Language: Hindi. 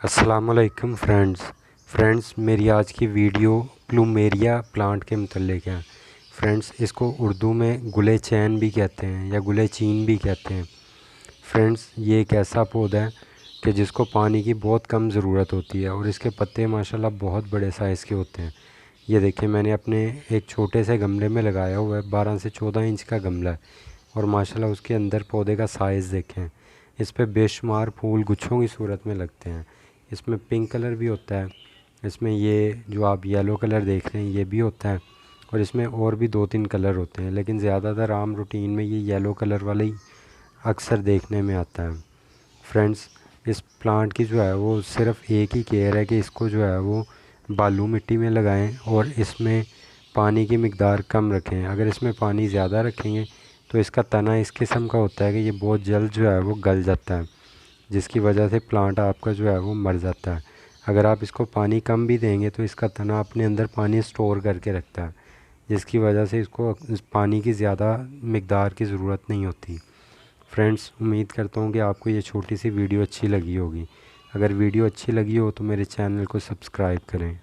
अस्सलामुअलैकुम फ्रेंड्स मेरी आज की वीडियो प्लूमेरिया प्लांट के मुतल्लिक़ है। फ्रेंड्स, इसको उर्दू में गुले चैन भी कहते हैं या गुले चीन भी कहते हैं। फ्रेंड्स, ये एक ऐसा पौधा है कि जिसको पानी की बहुत कम ज़रूरत होती है और इसके पत्ते माशाल्लाह बहुत बड़े साइज़ के होते हैं। ये देखिए, मैंने अपने एक छोटे से गमले में लगाया हुआ है। 12 से 14 इंच का गमला है और माशाल्लाह उसके अंदर पौधे का साइज़ देखें। इस पे बेशुमार फूल गुच्छों की सूरत में लगते हैं। इसमें पिंक कलर भी होता है, इसमें ये जो आप येलो कलर देख रहे हैं ये भी होता है और इसमें और भी 2-3 कलर होते हैं, लेकिन ज़्यादातर आम रूटीन में ये येलो कलर वाला ही अक्सर देखने में आता है। फ्रेंड्स, इस प्लांट की जो है वो सिर्फ़ एक ही केयर है कि इसको जो है वो बालू मिट्टी में लगाएं और इसमें पानी की मिकदार कम रखें। अगर इसमें पानी ज़्यादा रखेंगे तो इसका तना इस किस्म का होता है कि ये बहुत जल्द जो है वो गल जाता है, जिसकी वजह से प्लांट आपका जो है वो मर जाता है। अगर आप इसको पानी कम भी देंगे तो इसका तना अपने अंदर पानी स्टोर करके रखता है, जिसकी वजह से इसको इस पानी की ज़्यादा मिकदार की ज़रूरत नहीं होती। फ्रेंड्स, उम्मीद करता हूँ कि आपको ये छोटी सी वीडियो अच्छी लगी होगी। अगर वीडियो अच्छी लगी हो तो मेरे चैनल को सब्सक्राइब करें।